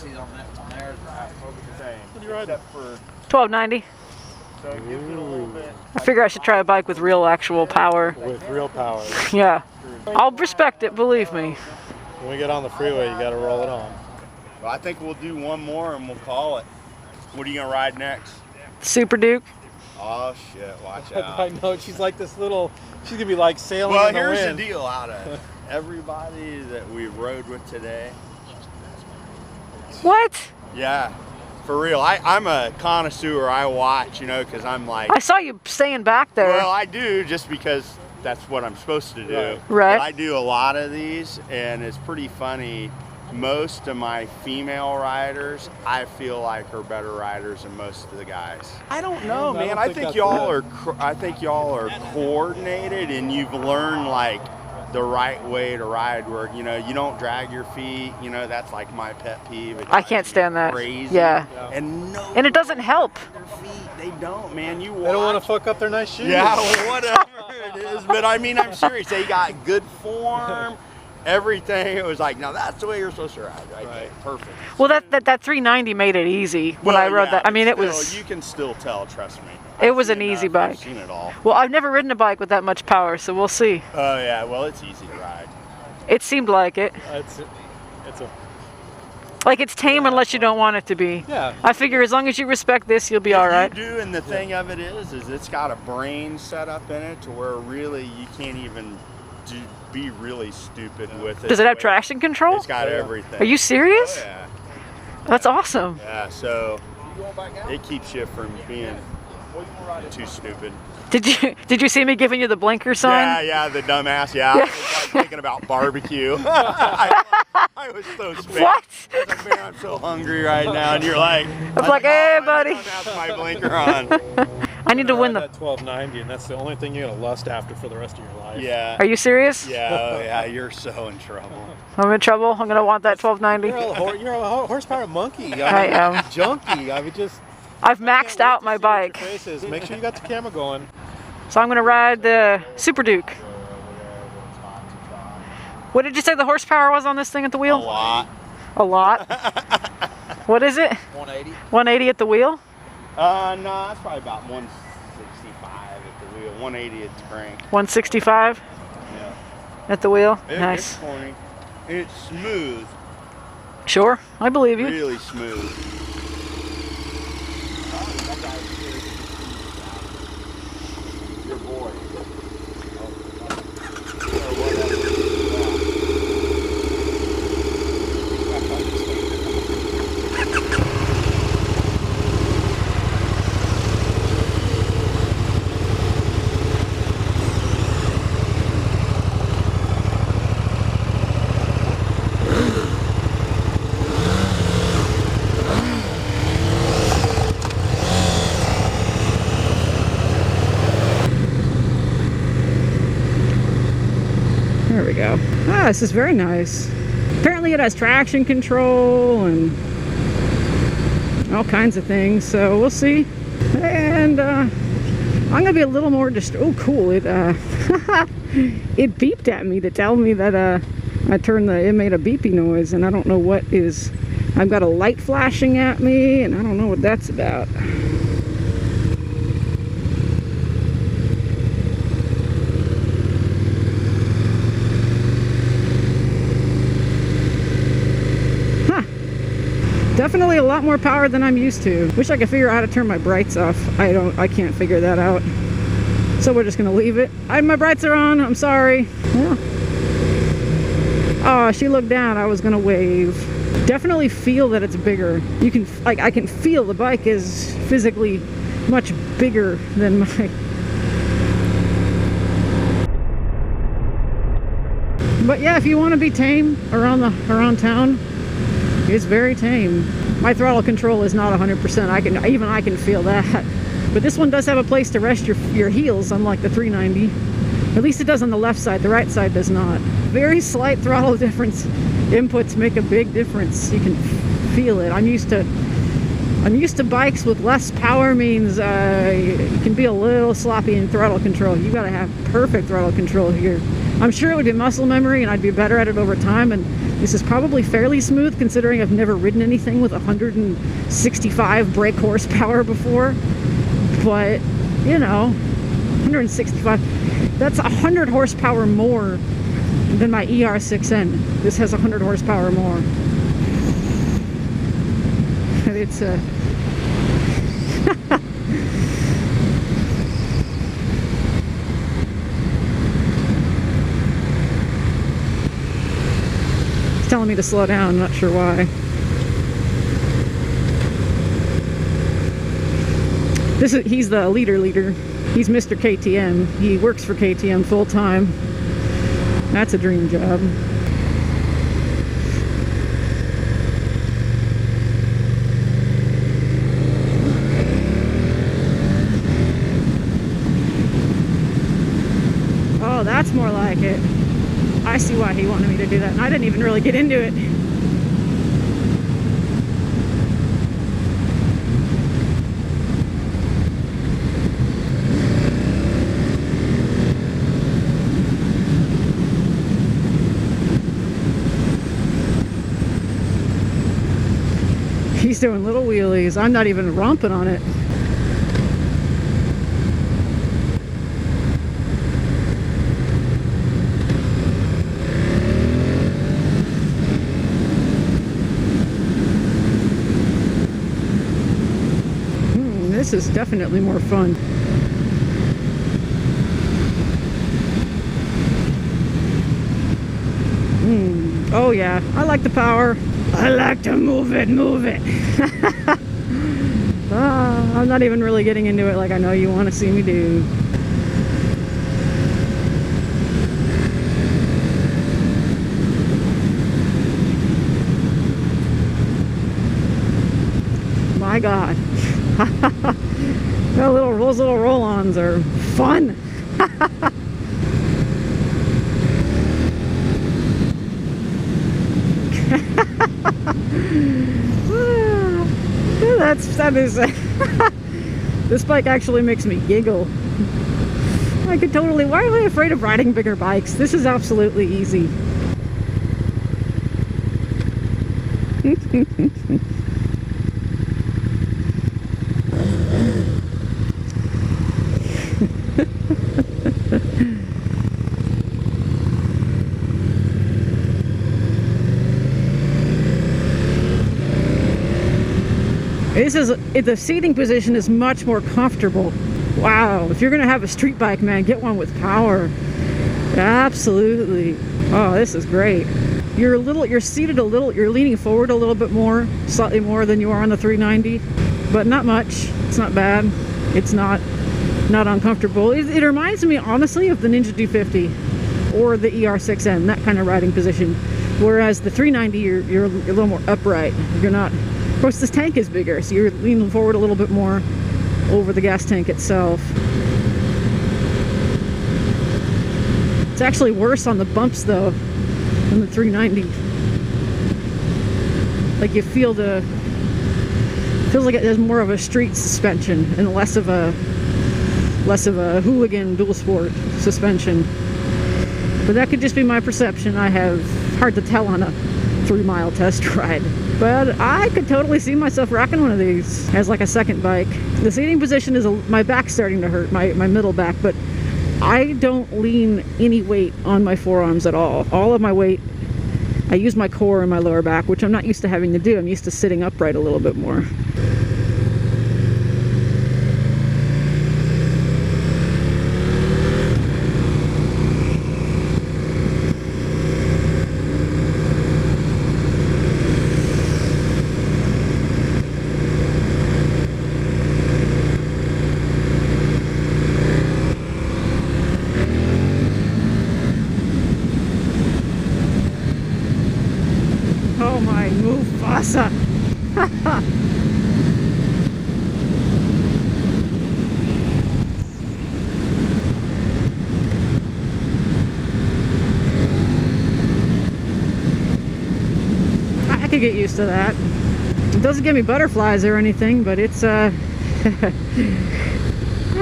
chassis on there is the same. What are you riding? Except for, 1290. so it gives it a little bit. I figure I should try a bike with real actual power. With real power. Yeah. I'll respect it, believe me. When we get on the freeway, you got to roll it on. Well, I think we'll do one more and we'll call it. What are you gonna ride next? Super Duke. Oh shit! Watch I out. know, she's like this little, she's gonna be like sailing Well, in the here's wind. the deal. Out of everybody that we rode with today, What? yeah, for real. I'm a connoisseur. I watch, you know, because I'm like. I saw you staying back there. Well, I do just because that's what I'm supposed to do. Right. But I do a lot of these, and it's pretty funny. Most of my female riders, I feel like, are better riders than most of the guys. I don't know, man. I think y'all are. I think y'all are coordinated, and you've learned like the right way to ride. Where you don't drag your feet. That's like my pet peeve. I can't stand that. Crazy. Yeah. And it doesn't help. their feet, they don't, man. You They don't want to fuck up their nice shoes. Yeah, well, whatever it is. But I mean, I'm serious. They got good form, everything. It was like, now that's the way you're supposed to ride, right? Perfect. Well, that 390 made it easy when I rode that. I mean, it was. You can still tell. Trust me. It was an easy bike. I've seen it all. Well, I've never ridden a bike with that much power, so we'll see. Oh yeah. Well, it's easy to ride. It seemed like it. It's a, Like it's tame unless you don't want it to be. yeah. I figure as long as you respect this, you'll be all right. You do, and the thing of it is it's got a brain set up in it to where really you can't even be really stupid with it. Does it have traction control? It's got everything. Are you serious? Oh, yeah. That's awesome. Yeah, so it keeps you from being too stupid. Did you see me giving you the blinker sign? Yeah, the dumbass. Yeah, I was like thinking about barbecue. I was so spent. What? I was like, man, I'm so hungry right now, and you're like, I was like, hey, buddy. That's my blinker on. I need to win the. That 1290, and that's the only thing you're gonna lust after for the rest of your life. Yeah. Are you serious? Yeah, oh, yeah, you're so in trouble. I'm in trouble. I'm gonna want that 1290. You're a horsepower monkey. I am. Junkie. I would just. I've maxed out my bike, Make sure you got the camera going. so I'm gonna ride the Super Duke. What did you say the horsepower was on this thing at the wheel? A lot. A lot. What is it? 180. 180 at the wheel? No, it's probably about 165 at the wheel. 180 at the crank. 165 Yeah. at the wheel. It's Nice. corny. It's smooth. Sure, I believe you. Really smooth. Your boy. There we go. Ah, this is very nice. Apparently it has traction control and all kinds of things, so we'll see. And I'm gonna be a little more oh cool, it it beeped at me to tell me that it made a beepy noise, and I don't know what is. I've got a light flashing at me and I don't know what that's about. Definitely a lot more power than I'm used to. Wish I could figure out how to turn my brights off. I can't figure that out. So we're just gonna leave it. My brights are on, I'm sorry. Yeah. Oh, she looked down, I was gonna wave. Definitely feel that it's bigger. You can, I can feel the bike is physically much bigger than my. But yeah, if you want to be tame around town, it's very tame. My throttle control is not 100%. I can feel that. But this one does have a place to rest your heels, unlike the 390. At least it does on the left side. The right side does not. Very slight throttle difference. Inputs make a big difference. You can feel it. I'm used to bikes with less power means you can be a little sloppy in throttle control. You gotta have perfect throttle control here. I'm sure it would be muscle memory and I'd be better at it over time, and this is probably fairly smooth considering I've never ridden anything with 165 brake horsepower before. But, you know, 165, that's 100 horsepower more than my ER6N. This has 100 horsepower more. And it's it's telling me to slow down, I'm not sure why. He's the leader. He's Mr. KTM. He works for KTM full time. That's a dream job. Oh, that's more like it. I see why he wanted me to do that, and I didn't even really get into it. He's doing little wheelies. I'm not even romping on it. This is definitely more fun. Oh yeah, I like the power. I like to move it. I'm not even really getting into it like I know you want to see me do. My God. Those little roll-ons are fun. That is this bike actually makes me giggle. I could totally, why am I afraid of riding bigger bikes? This is absolutely easy. The seating position is much more comfortable. Wow, if you're gonna have a street bike, man, get one with power. Absolutely. Oh, this is great. You're seated a little, you're leaning forward a little bit more, slightly more than you are on the 390, but not much. It's not bad. It's not uncomfortable. It reminds me, honestly, of the Ninja 250 or the ER6N, that kind of riding position. Whereas the 390, you're a little more upright. You're not. Of course, this tank is bigger, so you're leaning forward a little bit more over the gas tank itself. It's actually worse on the bumps, though, than the 390. Like, you feel feels like it has more of a street suspension and less of a Hooligan dual sport suspension. But that could just be my perception. I have hard to tell on a 3-mile test ride. But I could totally see myself rocking one of these as like a second bike. The seating position is, my back's starting to hurt, my middle back, but I don't lean any weight on my forearms at all. All of my weight, I use my core and my lower back, which I'm not used to having to do. I'm used to sitting upright a little bit more. Oh my Mufasa! I could get used to that. It doesn't give me butterflies or anything, but it's I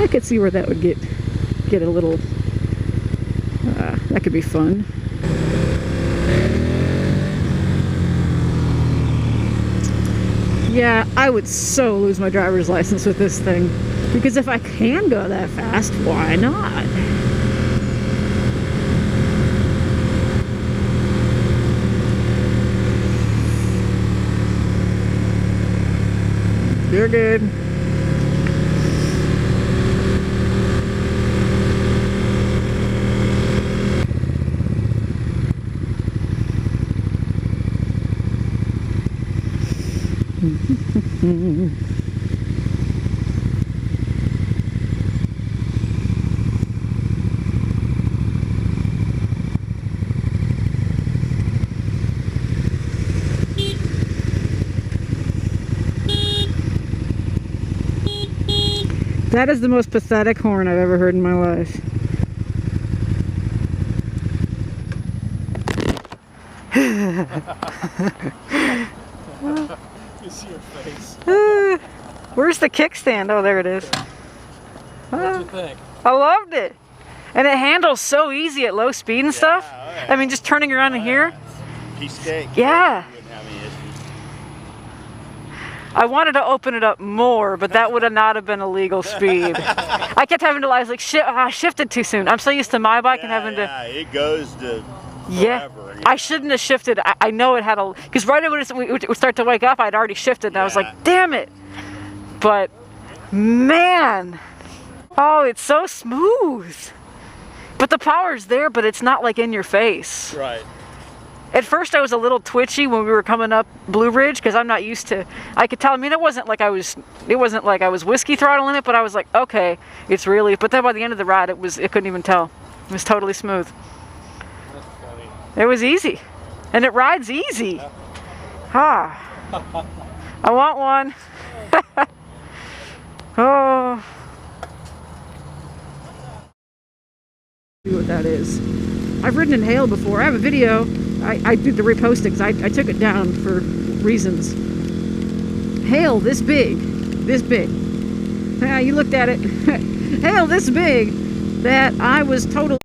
could see where that would get a little That could be fun. Yeah, I would so lose my driver's license with this thing. Because if I can go that fast, why not? You're good. That is the most pathetic horn I've ever heard in my life. You see your face. Where's the kickstand? Oh, there it is. What'd you think? I loved it. And it handles so easy at low speed and stuff. Oh, yeah. I mean, just turning around in here. Piece of cake. Yeah. You wouldn't have any issues. I wanted to open it up more, but that would have not have been a legal speed. I kept having to, I was like, shit, I shifted too soon. I'm so used to my bike and having to. Yeah, it goes to Yeah. forever. I shouldn't have shifted. I know it had a, because right when we would start to wake up, I'd already shifted, and I was like, damn it. But man, oh, it's so smooth. But the power's there, but it's not like in your face. Right. At first I was a little twitchy when we were coming up Blue Ridge because I'm not used to, I could tell, I mean, it wasn't like I was whiskey throttling it, but I was like, okay, it's really, but then by the end of the ride, it couldn't even tell. It was totally smooth. That's funny. It was easy. And it rides easy. Ah. I want one. Oh. See what that is. I've ridden in hail before. I have a video. I did the repost it because I took it down for reasons. Hail this big. This big. You looked at it. Hail this big that I was totally